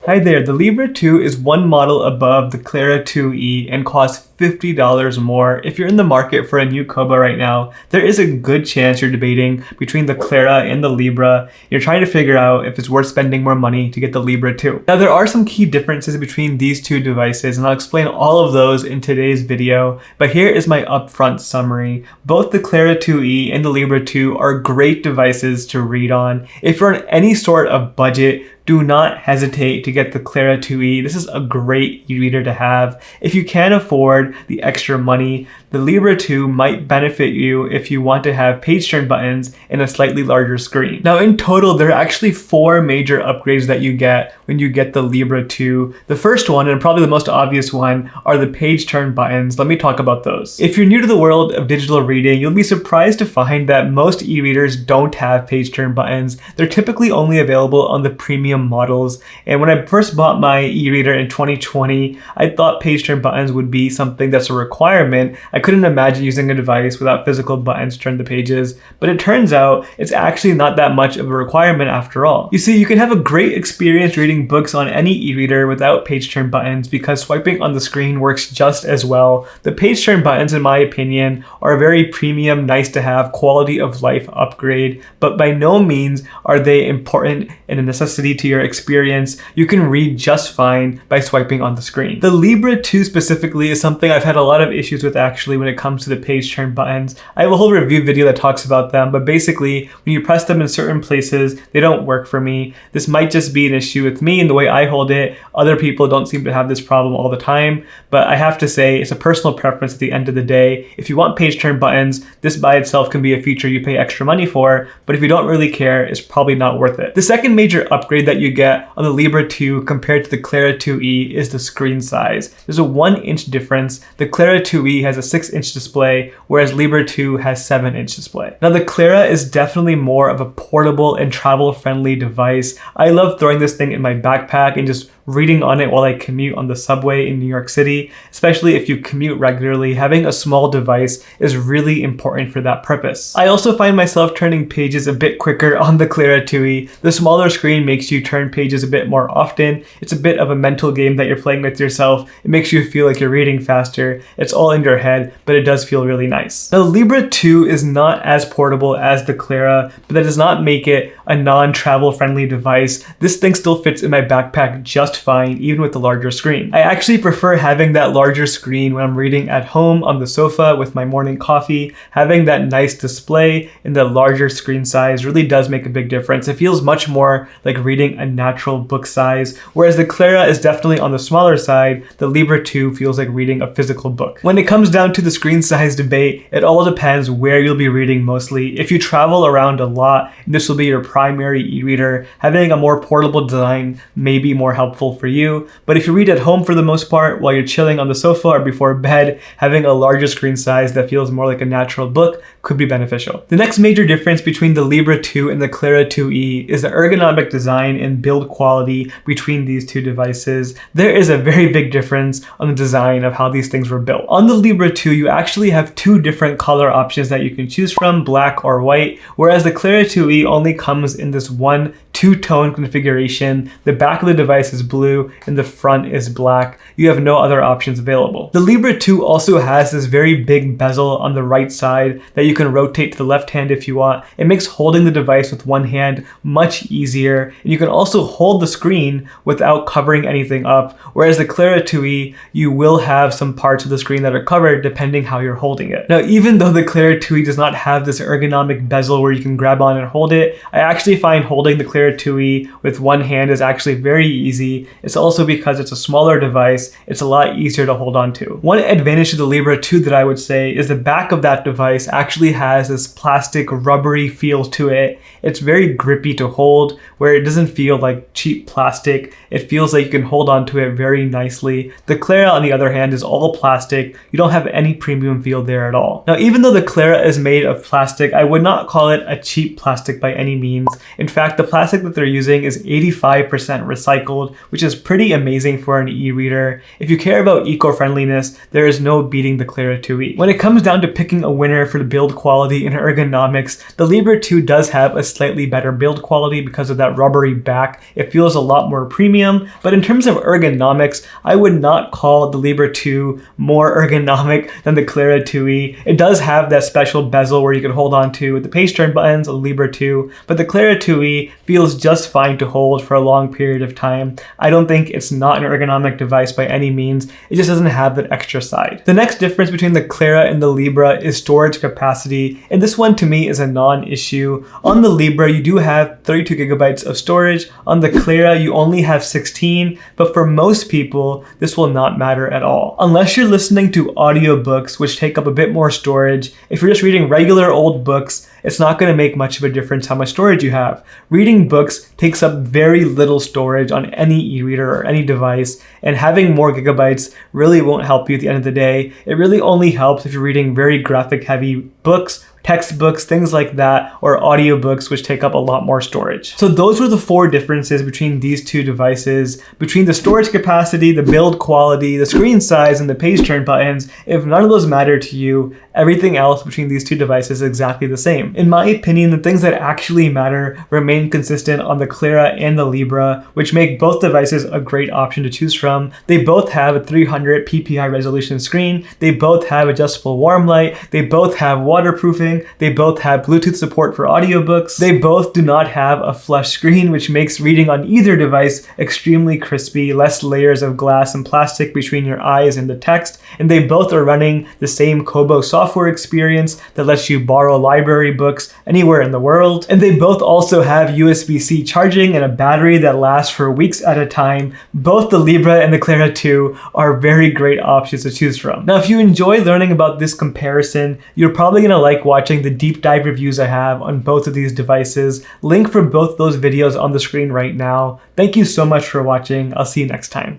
Hi there, the Libra 2 is one model above the Clara 2e and costs $50 more. If you're in the market for a new Kobo right now, there is a good chance you're debating between the Clara and the Libra. You're trying to figure out if it's worth spending more money to get the Libra 2. Now there are some key differences between these two devices and I'll explain all of those in today's video, but here is my upfront summary. Both the Clara 2e and the Libra 2 are great devices to read on. If you're on any sort of budget, do not hesitate to get the Clara 2e. This is a great e-reader to have. If you can't afford the extra money, the Libra 2 might benefit you if you want to have page turn buttons and a slightly larger screen. Now in total, there are actually 4 major upgrades that you get when you get the Libra 2. The first one, and probably the most obvious one, are the page turn buttons. Let me talk about those. If you're new to the world of digital reading, you'll be surprised to find that most e-readers don't have page turn buttons. They're typically only available on the premium models. And when I first bought my e-reader in 2020, I thought page turn buttons would be something that's a requirement. I couldn't imagine using a device without physical buttons to turn the pages, but it turns out it's actually not that much of a requirement after all. You see, you can have a great experience reading books on any e-reader without page turn buttons because swiping on the screen works just as well. The page turn buttons, in my opinion, are a very premium, nice to have, quality of life upgrade, but by no means are they important and a necessity to your experience. You can read just fine by swiping on the screen. The Libra 2 specifically is something I've had a lot of issues with actually when it comes to the page turn buttons. I have a whole review video that talks about them, but basically when you press them in certain places, they don't work for me. This might just be an issue with me and the way I hold it. Other people don't seem to have this problem all the time, but I have to say it's a personal preference at the end of the day. If you want page turn buttons, this by itself can be a feature you pay extra money for, but if you don't really care, it's probably not worth it. The second major upgrade that you get on the Libra 2 compared to the Clara 2e is the screen size. There's a 1-inch difference. The Clara 2e has a 6-inch display, whereas Libra 2 has 7-inch display. Now the Clara is definitely more of a portable and travel-friendly device. I love throwing this thing in my backpack and just reading on it while I commute on the subway in New York City. Especially if you commute regularly, having a small device is really important for that purpose. I also find myself turning pages a bit quicker on the Clara 2e. The smaller screen makes you turn pages a bit more often. It's a bit of a mental game that you're playing with yourself. It makes you feel like you're reading faster. It's all in your head, but it does feel really nice. Now, the Libra 2 is not as portable as the Clara, but that does not make it a non-travel friendly device. This thing still fits in my backpack just fine, even with the larger screen. I actually prefer having that larger screen when I'm reading at home on the sofa with my morning coffee. Having that nice display in the larger screen size really does make a big difference. It feels much more like reading a natural book size, whereas the Clara is definitely on the smaller side. The Libra 2 feels like reading a physical book. When it comes down to the screen size debate, it all depends where you'll be reading mostly. If you travel around a lot, this will be your primary e-reader. Having a more portable design may be more helpful for you, but if you read at home for the most part while you're chilling on the sofa or before bed, having a larger screen size that feels more like a natural book could be beneficial. The next major difference between the Libra 2 and the Clara 2e is the ergonomic design and build quality between these two devices. There is a very big difference on the design of how these things were built. On the Libra 2, you actually have 2 different color options that you can choose from, black or white, whereas the Clara 2e only comes in this one 2-tone configuration. The back of the device is blue and the front is black. You have no other options available. The Libra 2 also has this very big bezel on the right side that you can rotate to the left hand if you want. It makes holding the device with one hand much easier, and you can also hold the screen without covering anything up, whereas the Clara 2e, you will have some parts of the screen that are covered depending how you're holding it. Now, even though the Clara 2e does not have this ergonomic bezel where you can grab on and hold it, I actually find holding the Clara 2e with one hand is actually very easy. It's also because it's a smaller device, it's a lot easier to hold on to. One advantage to the Libra 2 that I would say is the back of that device actually has this plastic rubbery feel to it. It's very grippy to hold, where it doesn't feel like cheap plastic. It feels like you can hold on to it very nicely. The Clara, on the other hand, is all plastic. You don't have any premium feel there at all. Now, even though the Clara is made of plastic, I would not call it a cheap plastic by any means. In fact, the plastic plastic that they're using is 85% recycled, which is pretty amazing for an e-reader. If you care about eco-friendliness, there is no beating the Clara 2e. When it comes down to picking a winner for the build quality and ergonomics, the Libra 2 does have a slightly better build quality because of that rubbery back. It feels a lot more premium, but in terms of ergonomics, I would not call the Libra 2 more ergonomic than the Clara 2e. It does have that special bezel where you can hold on to with the page turn buttons of the Libra 2, but the Clara 2e feels just fine to hold for a long period of time. I don't think it's not an ergonomic device by any means. It just doesn't have that extra side. The next difference between the Clara and the Libra is storage capacity, and this one to me is a non-issue. On the Libra, you do have 32 gigabytes of storage. On the Clara, you only have 16, but for most people, this will not matter at all. Unless you're listening to audiobooks, which take up a bit more storage, if you're just reading regular old books, it's not going to make much of a difference how much storage you have. Reading books takes up very little storage on any e-reader or any device, and having more gigabytes really won't help you at the end of the day. It really only helps if you're reading very graphic heavy books, textbooks, things like that, or audiobooks, which take up a lot more storage. So those were the 4 differences between these two devices, between the storage capacity, the build quality, the screen size, and the page turn buttons. If none of those matter to you, everything else between these two devices is exactly the same. In my opinion, the things that actually matter remain consistent on the Clara and the Libra, which make both devices a great option to choose from. They both have a 300 ppi resolution screen, they both have adjustable warm light, they both have waterproofing, they both have Bluetooth support for audiobooks, they both do not have a flush screen, which makes reading on either device extremely crispy, less layers of glass and plastic between your eyes and the text, and they both are running the same Kobo software experience that lets you borrow library books anywhere in the world, and they both also have USB-C charging and a battery that lasts for weeks at a time. Both the Libra and the Clara 2 are very great options to choose from. Now, if you enjoy learning about this comparison, you're probably going to like watching the deep dive reviews I have on both of these devices. Link for both those videos on the screen right now. Thank you so much for watching. I'll see you next time.